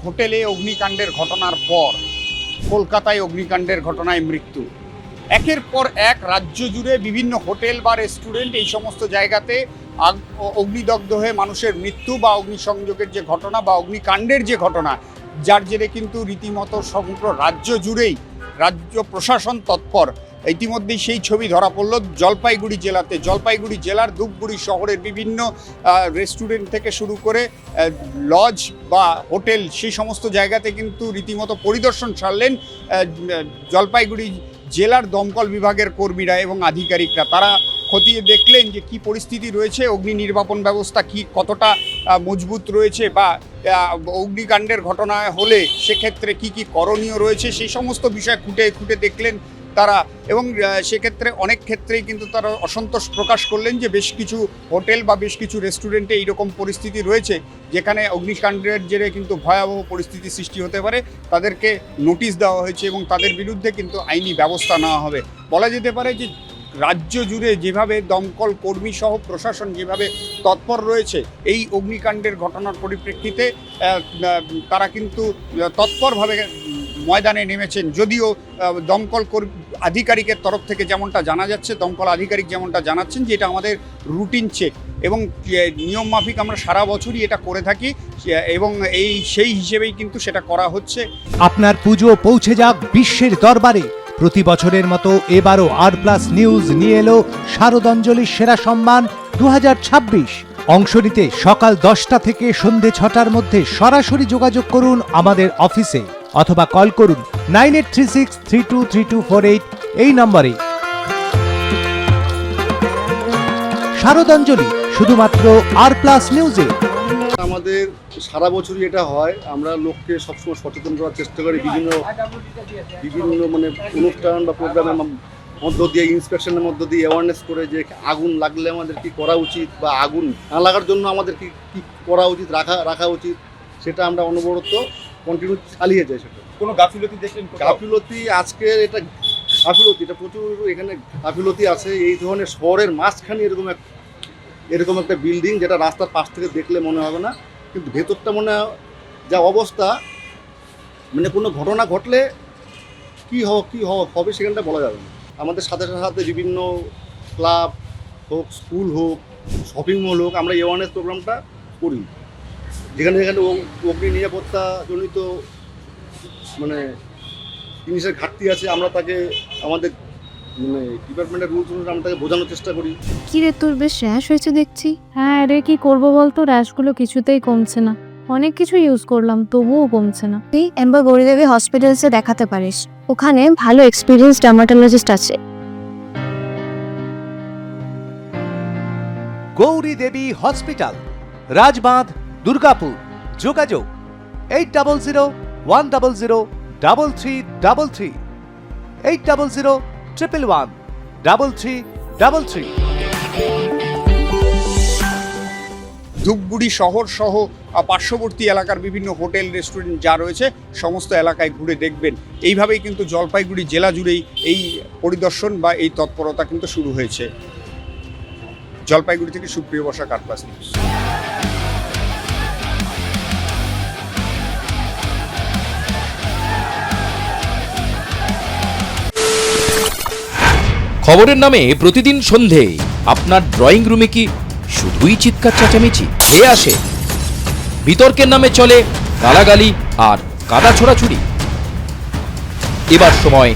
হোটেলে অগ্নিকাণ্ডের ঘটনার পর কলকাতায় অগ্নিকাণ্ডের ঘটনায় মৃত্যু। একের পর এক রাজ্য জুড়ে বিভিন্ন হোটেল বা রেস্টুরেন্ট এই সমস্ত জায়গাতে অগ্নিদগ্ধ হয়ে মানুষের মৃত্যু বা অগ্নিসংযোগের যে ঘটনা বা অগ্নিকাণ্ডের যে ঘটনা, যার জেরে কিন্তু রীতিমতো সমগ্র রাজ্য জুড়েই রাজ্য প্রশাসন তৎপর। ইতিমধ্যেই সেই ছবি ধরা পড়ল জলপাইগুড়ি জেলাতে। জলপাইগুড়ি জেলার ধূপগুড়ি শহরের বিভিন্ন রেস্টুরেন্ট থেকে শুরু করে লজ বা হোটেল, সেই সমস্ত জায়গাতে কিন্তু রীতিমতো পরিদর্শন সারলেন জলপাইগুড়ি জেলার দমকল বিভাগের কর্মীরা এবং আধিকারিকরা। তারা খতিয়ে দেখলেন যে কি পরিস্থিতি রয়েছে, অগ্নি নির্বাপন ব্যবস্থা কি কতটা মজবুত রয়েছে, বা অগ্নিকাণ্ডের ঘটনা হলে সেক্ষেত্রে কি কি করণীয় রয়েছে, সেই সমস্ত বিষয় খুঁটে দেখলেন তারা। এবং সেক্ষেত্রে অনেক ক্ষেত্রেই কিন্তু তারা অসন্তোষ প্রকাশ করলেন যে বেশ কিছু হোটেল বা বেশ কিছু রেস্টুরেন্টে এইরকম পরিস্থিতি রয়েছে যেখানে অগ্নিকাণ্ডের জেরে কিন্তু ভয়াবহ পরিস্থিতি সৃষ্টি হতে পারে। তাদেরকে নোটিশ দেওয়া হয়েছে এবং তাদের বিরুদ্ধে কিন্তু আইনি ব্যবস্থা নেওয়া হবে। বলা যেতে পারে যে রাজ্য জুড়ে যেভাবে দমকল কর্মী সহ প্রশাসন যেভাবে তৎপর রয়েছে এই অগ্নিকাণ্ডের ঘটনার পরিপ্রেক্ষিতে তারা কিন্তু তৎপরভাবে ময়দানে নেমেছেন। যদিও দমকল আধিকারিকের তরফ থেকে যেমনটা জানা যাচ্ছে, দমকল আধিকারিক যেমনটা জানাচ্ছেন যে এটা আমাদের রুটিন চেক এবং নিয়ম মাফিক আমরা সারা বছরই এটা করে থাকি এবং সেই হিসেবেই কিন্তু সেটা করা হচ্ছে। আপনার পুজো পৌঁছে যাক বিশ্বের দরবারে। প্রতি বছরের মতো এবারও আর+ নিউজ নিয়ে এলো শারদাঞ্জলির সেরা সম্মান 2026। অংশ নিতে সকাল 10টা থেকে সন্ধে 6টার মধ্যে সরাসরি যোগাযোগ করুন আমাদের অফিসে অথবা কল করুন 9836323248 এই নম্বরে। শারদাঞ্জলি শুধুমাত্র আর+ নিউজে। আমাদের সারা বছরই এটা হয়, আমরা লোককে সবসময় সচেতন করার চেষ্টা করি বিভিন্ন মানে অনুষ্ঠান বা প্রোগ্রামের মধ্য দিয়ে, ইন্সপেকশনের মধ্য দিয়ে অ্যাওয়ারনেস করে যে আগুন লাগলে আমাদের কি করা উচিত বা আগুন না লাগার জন্য আমাদের কি করা উচিত, রাখা উচিত, সেটা আমরা অনবরত কন্টিনিউ চালিয়ে যাই। সেটা কোনো গাফিলতি দেখলেন? গাফিলতি আজকের এটা প্রচুর এখানে গাফিলতি আছে। এই ধরনের শহরের মাঝখানে এরকম একটা বিল্ডিং যেটা রাস্তার পাশ থেকে দেখলে মনে হবে না, কিন্তু ভেতরটা মনে যা অবস্থা, মানে কোনো ঘটনা ঘটলে কি হবে সেখানটা বলা যাবে না। আমাদের সাথে সাথে বিভিন্ন ক্লাব হোক, স্কুল হোক, শপিং মল হোক, আমরা অ্যাওয়ারনেস প্রোগ্রামটা করি। যেখানে অগ্নি নিরাপত্তাজনিত মানে জিনিসের ঘাটতি আছে, আমরা তাকে আমাদের মানে ডিপার্টমেন্টের রুলস অনুযায়ী আমরা তাকে বোঝানোর চেষ্টা করি। কি রে, তোর বেশ র্যাশ হয়েছে দেখছি। হ্যাঁ রে, কি করবো বলতো, র্যাশগুলো কিছুতেই কমছে না। অনেক কিছু ইউজ করলাম তবুও কমছে না। তুই এম্বার গৌরীদেবী হসপিটালসে দেখাতে পারিস, ওখানে ভালো এক্সপিরিয়েন্স ডার্মাটোলজিস্ট আছে। গৌরী দেবী হসপিটাল, রাজবাঁধ, দুর্গাপুর। যোগাযোগ 8001003333, 8001113333। ধূপগুড়ি শহর সহ পার্শ্ববর্তী এলাকার বিভিন্ন হোটেল রেস্টুরেন্ট যা রয়েছে সমস্ত এলাকায় ঘুরে দেখবেন। এইভাবেই কিন্তু জলপাইগুড়ি জেলা জুড়েই এই পরিদর্শন বা এই তৎপরতা কিন্তু শুরু হয়েছে। জলপাইগুড়ি থেকে সুপ্রিয় বসাক, আর+ নিউজ। খবরের নামে প্রতিদিন সন্ধে আপনার ড্রয়িং রুমে কি শুধুই চিৎকার চেঁচামেচি হয়ে আসে? বিতর্কের নামে চলে গালাগালি আর কাদা ছোড়াছুড়ি। এবার সময়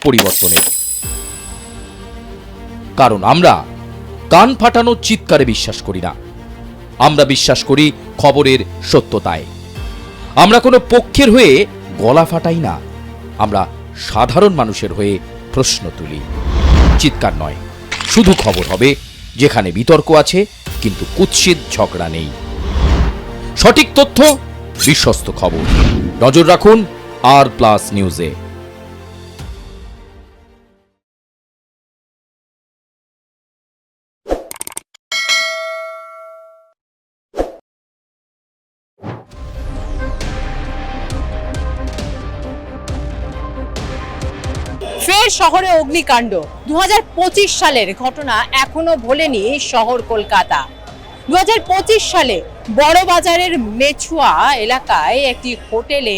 পরিবর্তনের, কারণ আমরা কান ফাটানো চিৎকারে বিশ্বাস করি না। আমরা বিশ্বাস করি খবরের সত্যতায়। আমরা কোনো পক্ষের হয়ে গলা ফাটাই না, আমরা সাধারণ মানুষের হয়ে প্রশ্ন তুলি। চিৎকার নয়, শুধু খবর হবে যেখানে বিতর্ক আছে কিন্তু কুৎসিত ঝগড়া নেই। সঠিক তথ্য, বিশ্বস্ত খবর। নজর রাখুন আর+ নিউজে। ফের শহরে অগ্নিকাণ্ড। 2025 সালের ঘটনা এখনো ভোলেনি শহর কলকাতা। 2025 সালে বড়বাজারের মেছুয়া এলাকায় একটি হোটেলে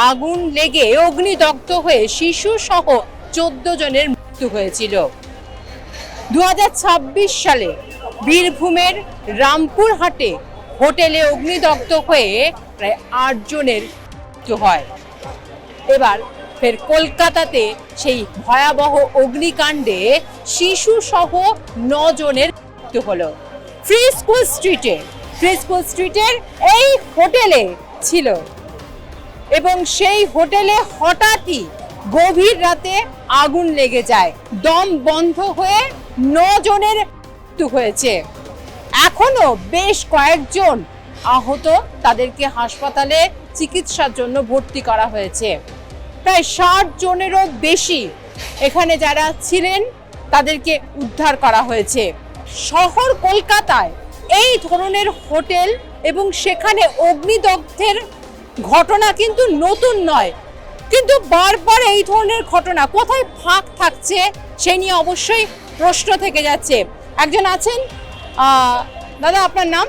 আগুন লেগে অগ্নিদগ্ধ হয়ে শিশু সহ 14 জনের মৃত্যু হয়েছিল। 2026 সালে বীরভূমের রামপুরহাটে হোটেলে অগ্নিদগ্ধ হয়ে প্রায় 8 জনের মৃত্যু হয়। এবার ফের কলকাতাতে সেই ভয়াবহ অগ্নিকাণ্ডে শিশু সহ 9 জনের মৃত্যু হলো। ফ্রি স্কুল স্ট্রিটের এই হোটেলে ছিল এবং সেই হোটেলে হঠাৎই গভীর রাতে আগুন লেগে যায়, দম বন্ধ হয়ে 9 জনের মৃত্যু হয়েছে। এখনো বেশ কয়েকজন আহত, তাদেরকে হাসপাতালে চিকিৎসার জন্য ভর্তি করা হয়েছে। প্রায় 60 জনেরও বেশি এখানে যারা ছিলেন তাদেরকে উদ্ধার করা হয়েছে। শহর কলকাতায় এই ধরনের হোটেল এবং সেখানে অগ্নিদগ্ধের ঘটনা কিন্তু নতুন নয়, কিন্তু বারবার এই ধরনের ঘটনা কোথায় ফাঁক থাকছে সে নিয়ে অবশ্যই প্রশ্ন থেকে যাচ্ছে। একজন আছেন, দাদা আপনার নাম?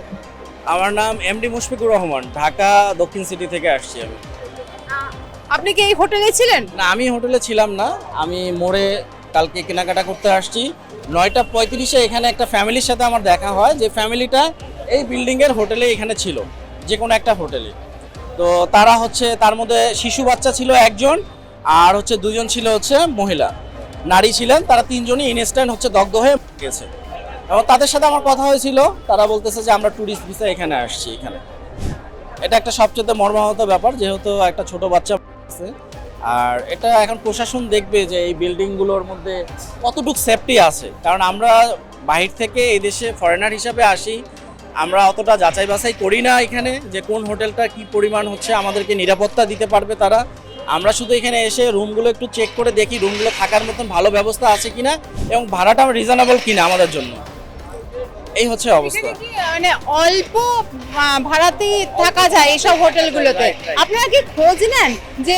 আমার নাম এমডি মুশফিকুর রহমান, ঢাকা দক্ষিণ সিটি থেকে আসছি আমি। আপনি কি এই হোটেলে ছিলেন? না, আমি হোটেলে ছিলাম না, আমি মোড়ে কালকে কেনাকাটা করতে আসছি। 9:35-এ এখানে একটা ফ্যামিলির সাথে আমার দেখা হয়, যে ফ্যামিলিটা এই বিল্ডিংয়ের হোটেলে এখানে ছিল, যে কোনো একটা হোটেলে। তো তারা হচ্ছে, তার মধ্যে শিশু বাচ্চা ছিল একজন, আর হচ্ছে 2 জন ছিল হচ্ছে মহিলা, নারী ছিলেন। তারা 3 জনই ইনস্ট্যান্ট হচ্ছে দগ্ধ হয়ে গেছে। এবং তাদের সাথে আমার কথা হয়েছিল, তারা বলতেছে যে আমরা ট্যুরিস্ট ভিসা এখানে আসছি। এখানে এটা একটা সবচেয়ে মর্মাহত ব্যাপার, যেহেতু একটা ছোট বাচ্চা আছে। আর এটা এখন প্রশাসন দেখবে যে এই বিল্ডিংগুলোর মধ্যে কতটুকু সেফটি আছে, কারণ আমরা বাহির থেকে এই দেশে ফরেনার হিসাবে আসি, আমরা অতটা যাচাই বাছাই করি না এখানে যে কোন হোটেলটা কি পরিমাণ হচ্ছে আমাদেরকে নিরাপত্তা দিতে পারবে তারা। আমরা শুধু এখানে এসে রুমগুলো একটু চেক করে দেখি রুমগুলো থাকার মতন ভালো ব্যবস্থা আছে কিনা এবং ভাড়াটা রিজনেবল কিনা আমাদের জন্য। এই হচ্ছে অবস্থা। মানে অল্প ভাড়াতেই থাকা যায় এইসব হোটেলগুলোতে। আপনারা কি খোঁজ নেন যে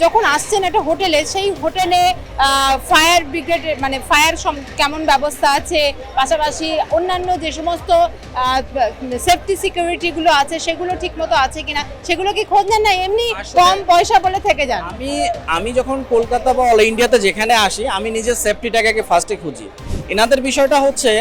যখন আসছেন একটা হোটেলে, সেই হোটেলে ফায়ার ব্রিগেড মানে ফায়ার কেমন ব্যবস্থা আছে, পাশাপাশি অন্যান্য যে সমস্ত সেফটি সিকিউরিটিগুলো আছে সেগুলো ঠিকমতো আছে কিনা, সেগুলো কি খোঁজ নেন? না এমনি কম পয়সা বলে থেকে যান? আমি যখন কলকাতা বা অল ইন্ডিয়াতে যেখানে আসি, আমি নিজের সেফটিটাকে ফার্স্টে খুঁজি। এনাদের বিষয়টা হচ্ছে,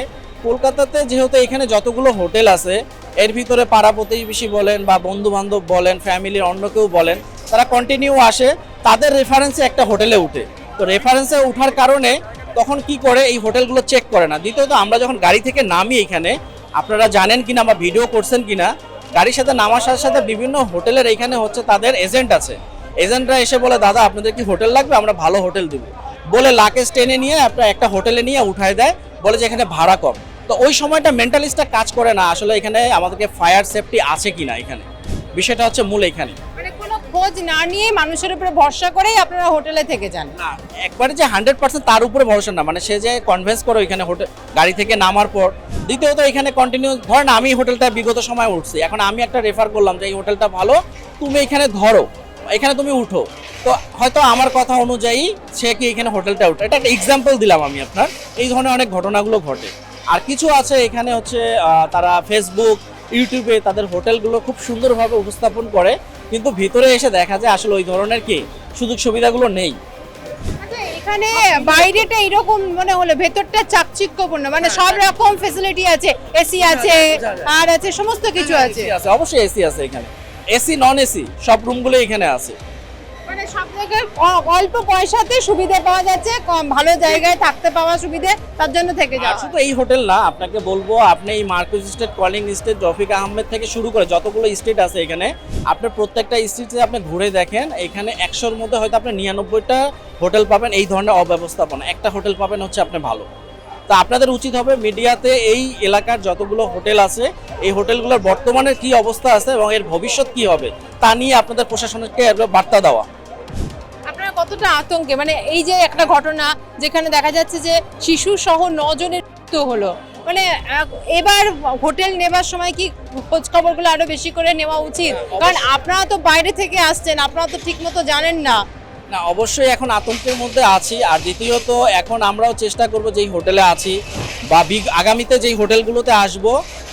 কলকাতাতে যেহেতু এখানে যতগুলো হোটেল আছে, এর ভিতরে পাড়া প্রতিবেশী বলেন বা বন্ধু বান্ধব বলেন, ফ্যামিলির অন্য কেউ বলেন, তারা কন্টিনিউ আসে, তাদের রেফারেন্সে একটা হোটেলে উঠে। তো রেফারেন্সে ওঠার কারণে তখন কি করে, এই হোটেলগুলো চেক করে না। দ্বিতীয়ত আমরা যখন গাড়ি থেকে নামি এখানে, আপনারা জানেন কিনা বা ভিডিও করছেন কিনা, গাড়ির সাথে নামার সাথে সাথে বিভিন্ন হোটেলের এখানে হচ্ছে তাদের এজেন্ট আছে, এজেন্টরা এসে বলে দাদা আপনাদের কি হোটেল লাগবে, আমরা ভালো হোটেল দেবো বলে লাকেজ টেনে নিয়ে আপনার একটা হোটেলে নিয়ে উঠায় দেয়, বলে যে এখানে ভাড়া কম। তো ওই সময়টা মেন্টালিস্টটা কাজ করে না আসলে এখানে আমাদেরকে ফায়ার সেফটি আছে কিনা, এখানে বিষয়টা হচ্ছে মূল। এখানে মানে কোনো খোঁজ না নিয়ে মানুষের উপরে ভরসা করেই আপনারা হোটেলে থেকে যান? না, একবারে যে 100% তার উপরে ভরসা না, মানে সে যে কনভিন্স করে ওইখানে হোটেল গাড়ি থেকে নামার পর। দ্বিতীয়ত এখানে কন্টিনিউ ধরেন আমি হোটেলটা বিগত সময় উঠছি, এখন আমি একটা রেফার করলাম যে এই হোটেলটা ভালো, তুমি এখানে ধরো, এখানে তুমি উঠো, তো হয়তো আমার কথা অনুযায়ী সে কি এখানে হোটেলটা উঠে। এটা একটা এক্সাম্পল দিলাম আমি আপনার। এই ধরনের অনেক ঘটনাগুলো ঘটে। আর কিছু আছে এখানে হচ্ছে তারা ফেসবুক, ইউটিউবে তাদের হোটেলগুলো খুব সুন্দরভাবে উপস্থাপন করে, কিন্তু ভিতরে এসে দেখা যায় আসলে ওই ধরনের কি সুযোগ সুবিধাগুলো নেই। এখানে বাইরেটা এরকম মনে হলো, ভেতরটা চাকচিক্যপূর্ণ, মানে সব রকম ফ্যাসিলিটি আছে, এসি আছে আর আছে সমস্ত কিছু আছে। অবশ্যই এসি আছে এখানে, এসি নন এসি সব রুমগুলো এখানে আছে। মানে সব জায়গায় অল্প পয়সাতে সুবিধা পাওয়া যাচ্ছে, কম ভালো জায়গায় থাকতে পাওয়া সুবিধা, তার জন্য থেকে যাচ্ছে। শুধু এই হোটেল না, আপনাকে বলবো আপনি এই Marquis street, calling street, Rafiq Ahmed থেকে শুরু করে যতগুলো স্ট্রিট আছে এখানে, আপনার প্রত্যেকটা স্ট্রিটে আপনি ঘুরে দেখেন, এখানে 100-র মধ্যে হয়তো আপনি 99টা হোটেল পাবেন এই ধরনের অব্যবস্থাপনা, একটা হোটেল পাবেন হচ্ছে আপনি ভালো। তা আপনাদের উচিত হবে মিডিয়াতে এই এলাকার যতগুলো হোটেল আছে, এই হোটেলগুলোর বর্তমানে কি অবস্থা আছে এবং এর ভবিষ্যৎ কি হবে তা নিয়ে আপনাদের প্রশাসনকে বার্তা দেওয়া। আপনারা কতটা আতঙ্কে, মানে এই যে একটা ঘটনা যেখানে দেখা যাচ্ছে যে শিশু সহ 9 জনের মৃত্যু হলো, মানে এবার হোটেল নেবার সময় কি খোঁজ খবরগুলো আরো বেশি করে নেওয়া উচিত? কারণ আপনারা তো বাইরে থেকে আসছেন, আপনারা তো ঠিক মতো জানেন না। না, অবশ্যই এখন আতঙ্কের মধ্যে আছি। আর দ্বিতীয়ত এখন আমরাও চেষ্টা করব যেই হোটেলে আছি বা আগামীতে যেই হোটেলগুলোতে আসব,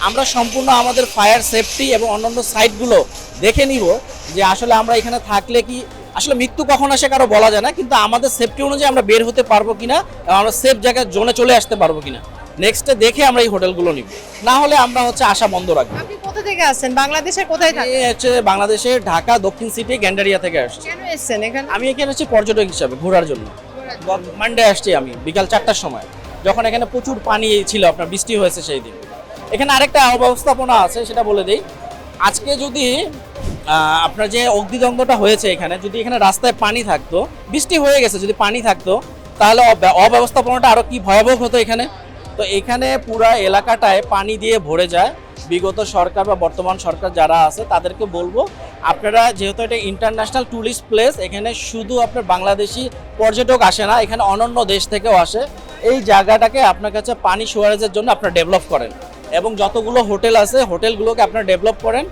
আমরা সম্পূর্ণ আমাদের ফায়ার সেফটি এবং অন্যান্য সাইটগুলো দেখে নিব যে আসলে আমরা এখানে থাকলে কি আসলে মৃত্যু কখন আসে কারো বলা যায় না, কিন্তু আমাদের সেফটি অনুযায়ী আমরা বের হতে পারবো কিনা এবং আমরা সেফ জায়গায় জোনে চলে আসতে পারবো কিনা নেক্সটে দেখে আমরা এই হোটেলগুলো নিব। না হলে আমরা আশা বন্ধ রাখবো। আপনি কোথা থেকে আসছেন? বাংলাদেশের কোথায় থাকেন? এই বাংলাদেশের ঢাকা দক্ষিণ সিটি গ্যান্ডারিয়া থেকে আসছি। কেন এসেছেন এখানে? আমি এখানে পর্যটক হিসাবে ঘোরার জন্য। মানডে আসছি আমি বিকাল 4টার সময়, যখন এখানে প্রচুর পানি ছিল, আপনার বৃষ্টি হয়েছে সেই দিন। এখানে আরেকটা অব্যবস্থাপনা আছে, সেটা বলে দিই। আজকে যদি আপনার যে অগ্নিদগ্ধটা হয়েছে এখানে, যদি এখানে রাস্তায় পানি থাকতো, বৃষ্টি হয়ে গেছে, যদি পানি থাকতো তাহলে অব্যবস্থাপনাটা আরও কি ভয়াবহ হতো এখানে। তো এখানে পুরা এলাকাটায় পানি দিয়ে ভরে যায়। বিগত সরকার বা বর্তমান সরকার যারা আছে তাদেরকে বলবো, আপনারা যেহেতু এটা ইন্টারন্যাশনাল ট্যুরিস্ট প্লেস, এখানে শুধু আপনার বাংলাদেশি পর্যটক আসে না, এখানে অন্যান্য দেশ থেকেও আসে। এই জায়গাটাকে আপনার কাছে পানি সুয়ারেজের জন্য আপনারা ডেভেলপ করেন এবং যতগুলো হোটেল আছে হোটেলগুলোকে আপনারা ডেভেলপ করেন।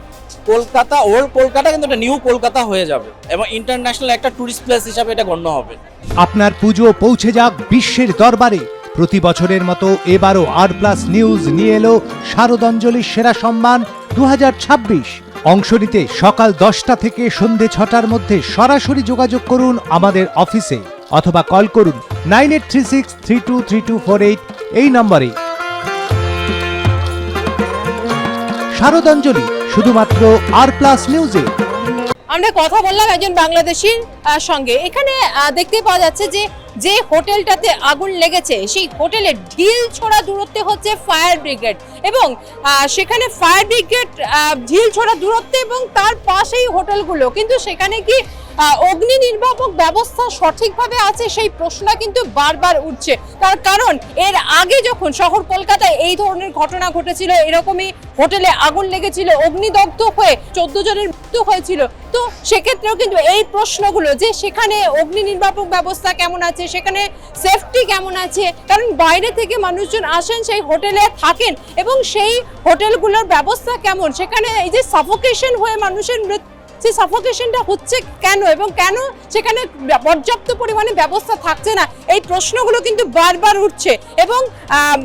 কলকাতা, ওল্ড কলকাতা কিন্তু এটা নিউ কলকাতা হয়ে যাবে এবং ইন্টারন্যাশনাল একটা ট্যুরিস্ট প্লেস হিসাবে এটা গণ্য হবে। আপনার পুজো পৌঁছে যাক বিশ্বের দরবারে। প্রতি বছরের মতো এবারও আর+ নিউজ নিয়ে এলো শারদাঞ্জলির সেরা সম্মান 2026। অংশ নিতে সকাল 10টা থেকে সন্ধে 6টার মধ্যে সরাসরি যোগাযোগ করুন আমাদের অফিসে অথবা কল করুন 9836323248 এই নম্বরে। শারদাঞ্জলি শুধুমাত্র আর+ নিউজে। আমরা কথা বললাম একজন বাংলাদেশীর সঙ্গে। এখানে দেখতে পাওয়া যাচ্ছে যে হোটেলটাতে আগুন লেগেছে সেই হোটেলের ঢিল ছোড়া দূরত্বে হচ্ছে ফায়ার ব্রিগেড এবং সেখানে ফায়ার ব্রিগেড ঢিল ছোড়া দূরত্বে এবং তার পাশেই হোটেলগুলো, কিন্তু সেখানে কি অগ্নি নির্বাপক ব্যবস্থা সঠিকভাবে আছে সেই প্রশ্ন কিন্তু বারবার উঠছে। তার কারণ এর আগে যখন শহর কলকাতায় এই ধরনের ঘটনা ঘটেছিল, এরকমই হোটেলে আগুন লেগেছিল, অগ্নিদগ্ধ হয়ে 14 জনের মৃত্যু হয়েছিল। তো সেক্ষেত্রেও কিন্তু এই প্রশ্নগুলো যে সেখানে অগ্নি নির্বাপক ব্যবস্থা কেমন আছে, সেখানে সেফটি কেমন আছে, কারণ বাইরে থেকে মানুষজন আসেন, সেই হোটেলে থাকেন এবং সেই হোটেলগুলোর ব্যবস্থা কেমন, সেখানে এই যে সাফোকেশন হয়ে মানুষের মৃত্যু, সেই সাফোকেশনটা হচ্ছে কেন এবং কেন সেখানে পর্যাপ্ত পরিমাণে ব্যবস্থা থাকছে না, এই প্রশ্নগুলো কিন্তু বারবার উঠছে এবং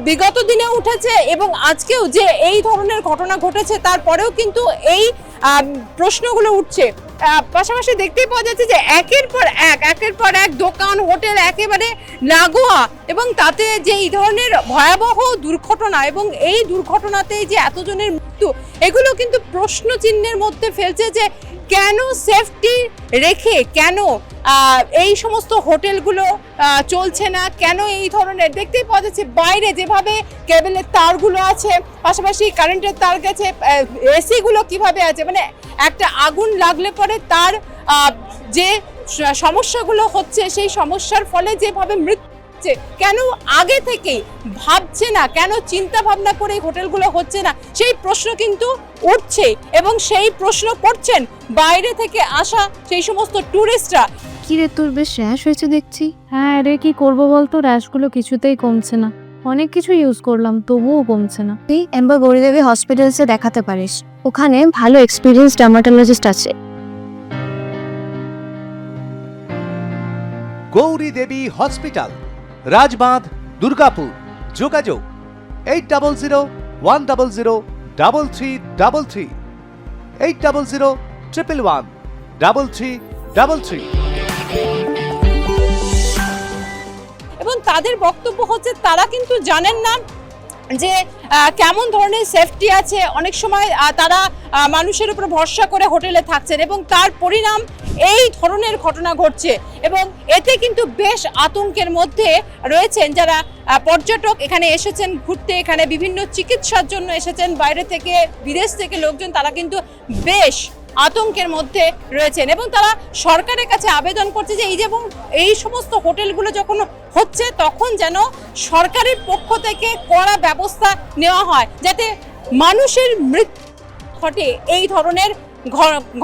বিগত দিনে উঠেছে এবং আজকেও যে এই ধরনের ঘটনা ঘটেছে তারপরেও কিন্তু এই প্রশ্নগুলো উঠছে। পাশাপাশি দেখতেই পাওয়া যাচ্ছে যে একের পর এক দোকান, হোটেল একেবারে লাগোয়া এবং তাতে যে এই ধরনের ভয়াবহ দুর্ঘটনা এবং এই দুর্ঘটনাতে যে এতজনের মৃত্যু, এগুলো কিন্তু প্রশ্ন চিহ্নের মধ্যে ফেলছে যে কেন সেফটি রেখে কেন এই সমস্ত হোটেলগুলো চলছে না, কেন এই ধরনের। দেখতেই পাওয়া যাচ্ছে বাইরে যেভাবে কেবলের তারগুলো আছে, পাশাপাশি কারেন্টের তার গেছে, এসিগুলো কিভাবে আছে, মানে একটা আগুন লাগলে পরে তার যে সমস্যাগুলো হচ্ছে সেই সমস্যার ফলে যেভাবে মৃত্যু, কেন আগে থেকেই ভাবছে না, কেন চিন্তা ভাবনা করে হোটেলগুলো হচ্ছে না, সেই প্রশ্ন কিন্তু উঠছে এবং সেই প্রশ্ন করছেন বাইরে থেকে আসা সেই সমস্ত ট্যুরিস্টরা। কি রে, তোর বেশ র্যাশ হয়েছে দেখছি। হ্যাঁ রে, কি করবো বলতো, র্যাশগুলো কিছুতেই কমছে না। অনেক কিছু ইউজ করলাম তবুও কমছে না। তুই এম্বার গৌরীদেবী হসপিটালসে দেখাতে পারিস, ওখানে ভালো এক্সপিরিয়েন্স ডার্মাটোলজিস্ট আছে। গৌরী দেবী হসপিটাল, রাজবাঁধ, দুর্গাপুর। যোগাযোগ 8001003333, 8001113333। এবং তাদের বক্তব্য হচ্ছে তারা কিন্তু জানেন না যে কেমন ধরনের সেফটি আছে। অনেক সময় তারা মানুষের উপর ভরসা করে হোটেলে থাকছেন এবং তার পরিণাম এই ধরনের ঘটনা ঘটছে এবং এতে কিন্তু বেশ আতঙ্কের মধ্যে রয়েছেন যারা পর্যটক এখানে এসেছেন ঘুরতে, এখানে বিভিন্ন চিকিৎসার জন্য এসেছেন বাইরে থেকে, বিদেশ থেকে লোকজন, তারা কিন্তু বেশ আতঙ্কের মধ্যে রয়েছেন এবং তারা সরকারের কাছে আবেদন করছে যে এই সমস্ত হোটেলগুলো যখন হচ্ছে তখন যেন সরকারের পক্ষ থেকে কড়া ব্যবস্থা নেওয়া হয় যাতে মানুষের মৃত্যু ঘটে এই ধরনের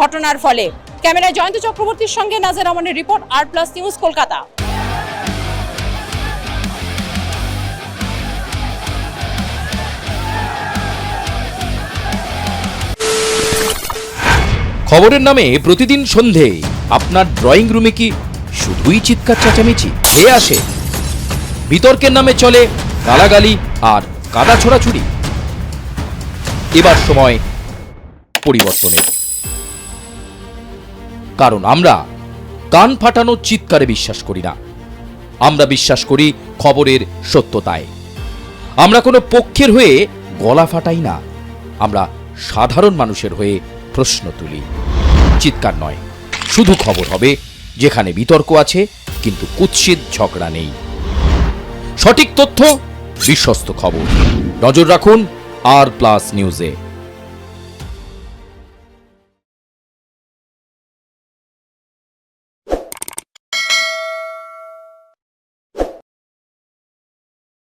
ঘটনার ফলে। ক্যামেরায় জয়ন্ত চক্রবর্তীর সঙ্গে নাজের রহমানের রিপোর্ট, আর+ নিউজ, কলকাতা। খবরের নামে প্রতিদিন সন্ধে আপনার ড্রয়িং রুমে কি শুধুই চিৎকার চেঁচামেচি ধেয়ে আসে? বিতর্কের নামে চলে গালাগালি আর কাদা ছোড়াছুড়ি। এবার সময় পরিবর্তনের, কারণ আমরা কান ফাটানো চিৎকারে বিশ্বাস করি না। আমরা বিশ্বাস করি খবরের সত্যতায়। আমরা কোনো পক্ষের হয়ে গলা ফাটাই না, আমরা সাধারণ মানুষের হয়ে প্রশ্ন তুলি। চিৎকার নয়, শুধু খবর হবে যেখানে বিতর্ক আছে কিন্তু কুৎসিত ঝগড়া নেই। সঠিক তথ্য, বিশ্বস্ত খবর। নজর রাখুন আর প্লাস নিউজে।